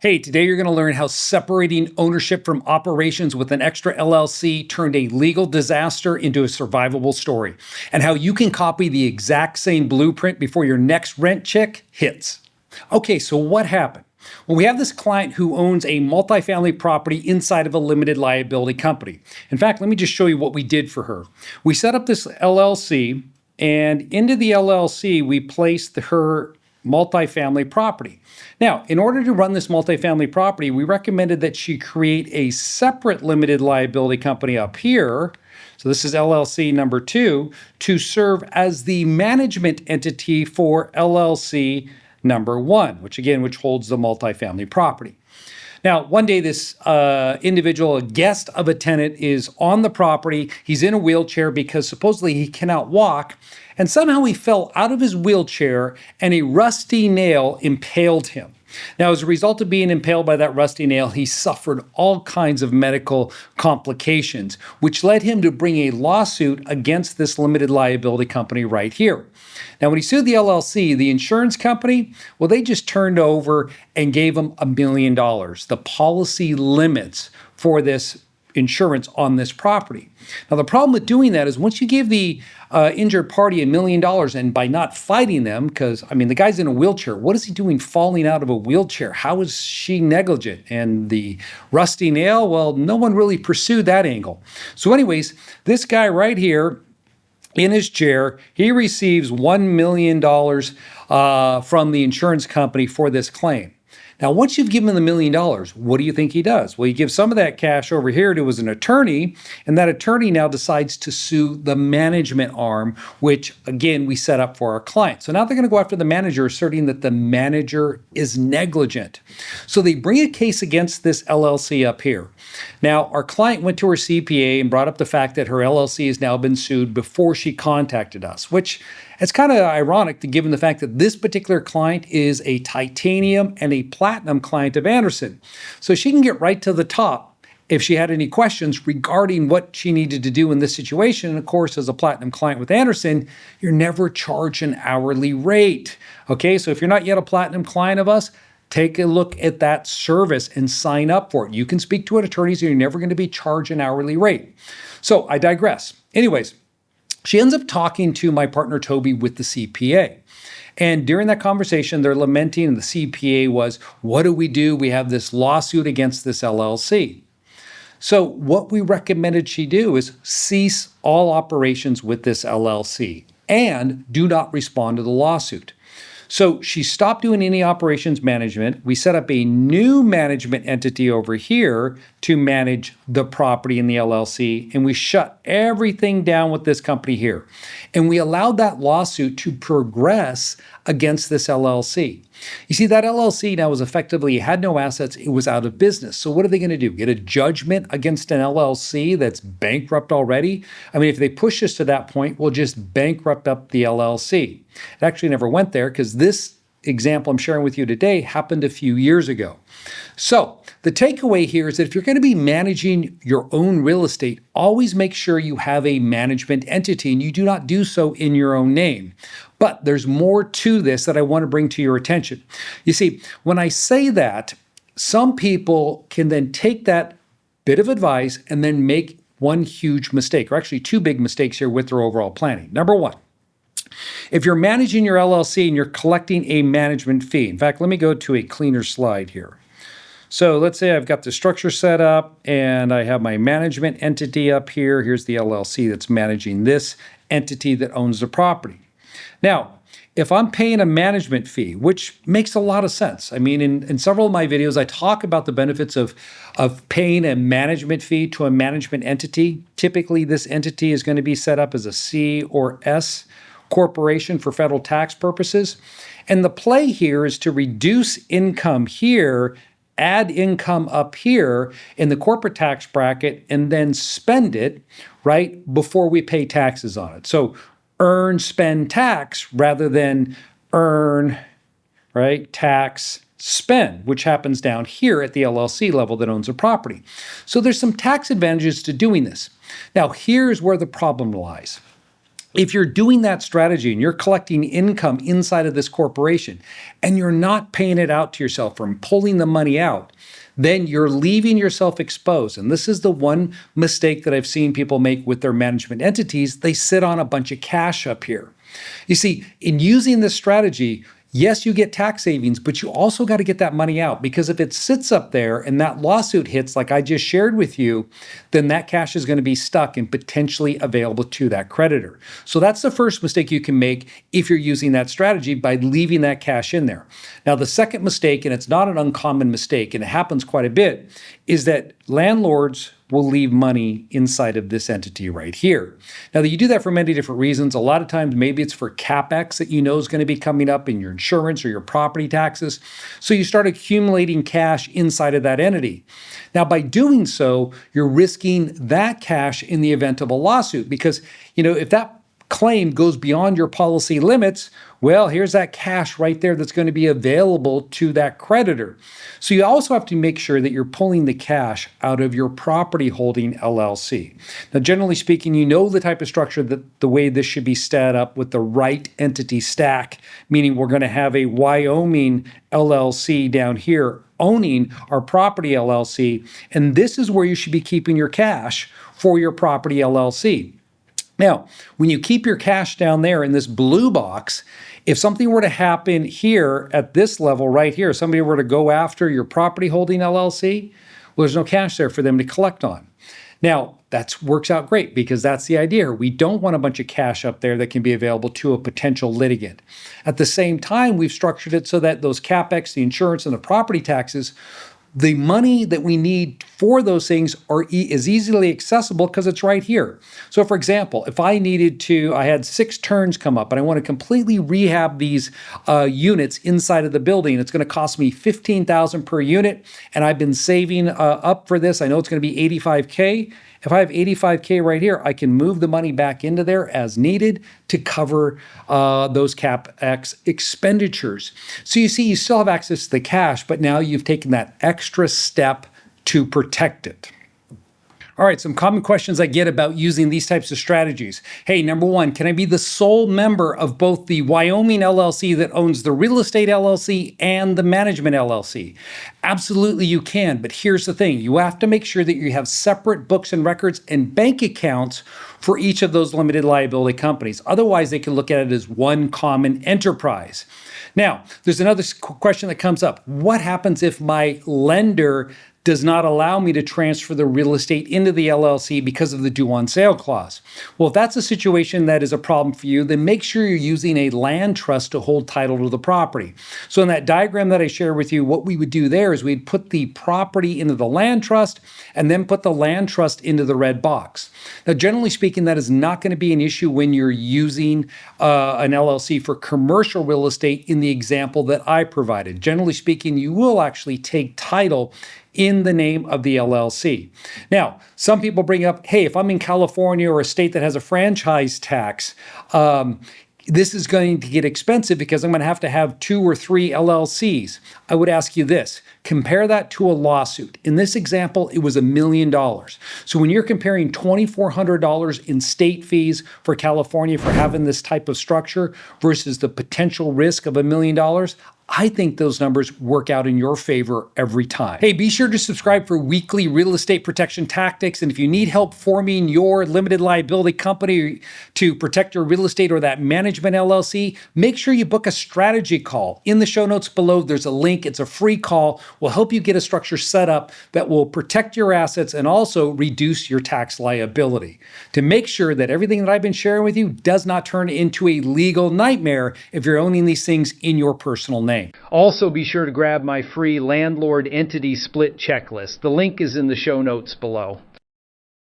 Hey, today you're going to learn how separating ownership from operations with an extra LLC turned a legal disaster into a survivable story, and how you can copy the exact same blueprint before your next rent check hits. Okay, so what happened? Well, we have this client who owns a multifamily property inside of a limited liability company. In fact, let me just show you what we did for her. We set up this LLC, and into the LLC, we placed her multifamily property. Now, in order to run this multifamily property, we recommended that she create a separate limited liability company up here. So this is LLC number 2 to serve as the management entity for LLC number 1, which holds the multifamily property. Now, one day this individual, a guest of a tenant, is on the property. He's in a wheelchair because supposedly he cannot walk. And somehow he fell out of his wheelchair and a rusty nail impaled him. Now, as a result of being impaled by that rusty nail, he suffered all kinds of medical complications, which led him to bring a lawsuit against this limited liability company right here. Now, when he sued the LLC, the insurance company, well, they just turned over and gave him $1 million, the policy limits for this insurance on this property. Now, the problem with doing that is once you give the injured party $1 million, and by not fighting them, because, the guy's in a wheelchair. What is he doing falling out of a wheelchair? How is she negligent? And the rusty nail, well, no one really pursued that angle. So anyways, this guy right here, in his chair, he receives $1 million from the insurance company for this claim. Now, once you've given him the $1 million, what do you think he does? Well, he gives some of that cash over here to an attorney, and that attorney now decides to sue the management arm, which, again, we set up for our client. So now they're going to go after the manager, asserting that the manager is negligent. So they bring a case against this LLC up here. Now, our client went to her CPA and brought up the fact that her LLC has now been sued before she contacted us, which it's kind of ironic given the fact that this particular client is a titanium and a platinum client of Andersen. So she can get right to the top if she had any questions regarding what she needed to do in this situation. And of course, as a platinum client with Andersen, you're never charged an hourly rate. Okay, so if you're not yet a platinum client of us, take a look at that service and sign up for it. You can speak to an attorney, so you're never going to be charged an hourly rate. So I digress. Anyways, she ends up talking to my partner, Toby, with the CPA. And during that conversation, they're lamenting, and the CPA was, what do? We have this lawsuit against this LLC. So what we recommended she do is cease all operations with this LLC and do not respond to the lawsuit. So she stopped doing any operations management. We set up a new management entity over here to manage the property in the LLC, and we shut everything down with this company here. And we allowed that lawsuit to progress against this LLC. You see, that LLC now was effectively had no assets. It was out of business. So what are they going to do? Get a judgment against an LLC that's bankrupt already? If they push us to that point, we'll just bankrupt up the LLC. It actually never went there because this example I'm sharing with you today happened a few years ago. So the takeaway here is that if you're going to be managing your own real estate, always make sure you have a management entity, and you do not do so in your own name. But there's more to this that I want to bring to your attention. You see, when I say that, some people can then take that bit of advice and then make one huge mistake, or actually two big mistakes here with their overall planning. Number one, if you're managing your LLC and you're collecting a management fee, in fact, let me go to a cleaner slide here. So let's say I've got the structure set up and I have my management entity up here. Here's the LLC that's managing this entity that owns the property. Now, if I'm paying a management fee, which makes a lot of sense. In several of my videos, I talk about the benefits of paying a management fee to a management entity. Typically, this entity is going to be set up as a C or S corporation for federal tax purposes. And the play here is to reduce income here, add income up here in the corporate tax bracket, and then spend it right before we pay taxes on it. So earn, spend, tax rather than earn, right, tax, spend, which happens down here at the LLC level that owns a property. So there's some tax advantages to doing this. Now, here's where the problem lies. If you're doing that strategy and you're collecting income inside of this corporation and you're not paying it out to yourself or pulling the money out, then you're leaving yourself exposed. And this is the one mistake that I've seen people make with their management entities. They sit on a bunch of cash up here. You see, in using this strategy, yes, you get tax savings, but you also got to get that money out, because if it sits up there and that lawsuit hits, like I just shared with you, then that cash is going to be stuck and potentially available to that creditor. So that's the first mistake you can make if you're using that strategy, by leaving that cash in there. Now, the second mistake, and it's not an uncommon mistake, and it happens quite a bit, is that landlords will leave money inside of this entity right here. Now, you do that for many different reasons. A lot of times, maybe it's for CapEx that you know is going to be coming up in your insurance or your property taxes. So you start accumulating cash inside of that entity. Now, by doing so, you're risking that cash in the event of a lawsuit, because, if that claim goes beyond your policy limits, well, here's that cash right there that's going to be available to that creditor. So you also have to make sure that you're pulling the cash out of your property holding LLC. Now, generally speaking, the type of structure, that the way this should be set up with the right entity stack, meaning we're going to have a Wyoming LLC down here owning our property LLC, and this is where you should be keeping your cash for your property LLC. Now, when you keep your cash down there in this blue box, if something were to happen here at this level right here, somebody were to go after your property holding LLC, well, there's no cash there for them to collect on. Now, that works out great, because that's the idea. We don't want a bunch of cash up there that can be available to a potential litigant. At the same time, we've structured it so that those CapEx, the insurance, and the property taxes, the money that we need for those things is easily accessible because it's right here. So for example, if I had 6 turns come up and I want to completely rehab these units inside of the building, it's going to cost me $15,000 per unit, and I've been saving up for this. I know it's going to be $85K. If I have $85K right here, I can move the money back into there as needed to cover those CapEx expenditures. So you see, you still have access to the cash, but now you've taken that extra step to protect it. All right, some common questions I get about using these types of strategies. Hey, number one, can I be the sole member of both the Wyoming LLC that owns the real estate LLC and the management LLC? Absolutely, you can, but here's the thing. You have to make sure that you have separate books and records and bank accounts for each of those limited liability companies. Otherwise, they can look at it as one common enterprise. Now, there's another question that comes up. What happens if my lender does not allow me to transfer the real estate into the LLC because of the due on sale clause? Well, if that's a situation that is a problem for you, then make sure you're using a land trust to hold title to the property. So in that diagram that I shared with you, what we would do there is we'd put the property into the land trust and then put the land trust into the red box. Now, generally speaking, that is not going to be an issue when you're using an LLC for commercial real estate in the example that I provided. Generally speaking, you will actually take title in the name of the LLC. Now, some people bring up, hey, if I'm in California or a state that has a franchise tax, this is going to get expensive because I'm going to have 2 or 3 LLCs. I would ask you this, compare that to a lawsuit. In this example, it was $1 million. So when you're comparing $2,400 in state fees for California for having this type of structure versus the potential risk of $1 million, I think those numbers work out in your favor every time. Hey, be sure to subscribe for weekly real estate protection tactics. And if you need help forming your limited liability company to protect your real estate or that management LLC, make sure you book a strategy call. In the show notes below, there's a link. It's a free call. We'll help you get a structure set up that will protect your assets and also reduce your tax liability to make sure that everything that I've been sharing with you does not turn into a legal nightmare if you're owning these things in your personal name. Also, be sure to grab my free landlord entity split checklist. The link is in the show notes below.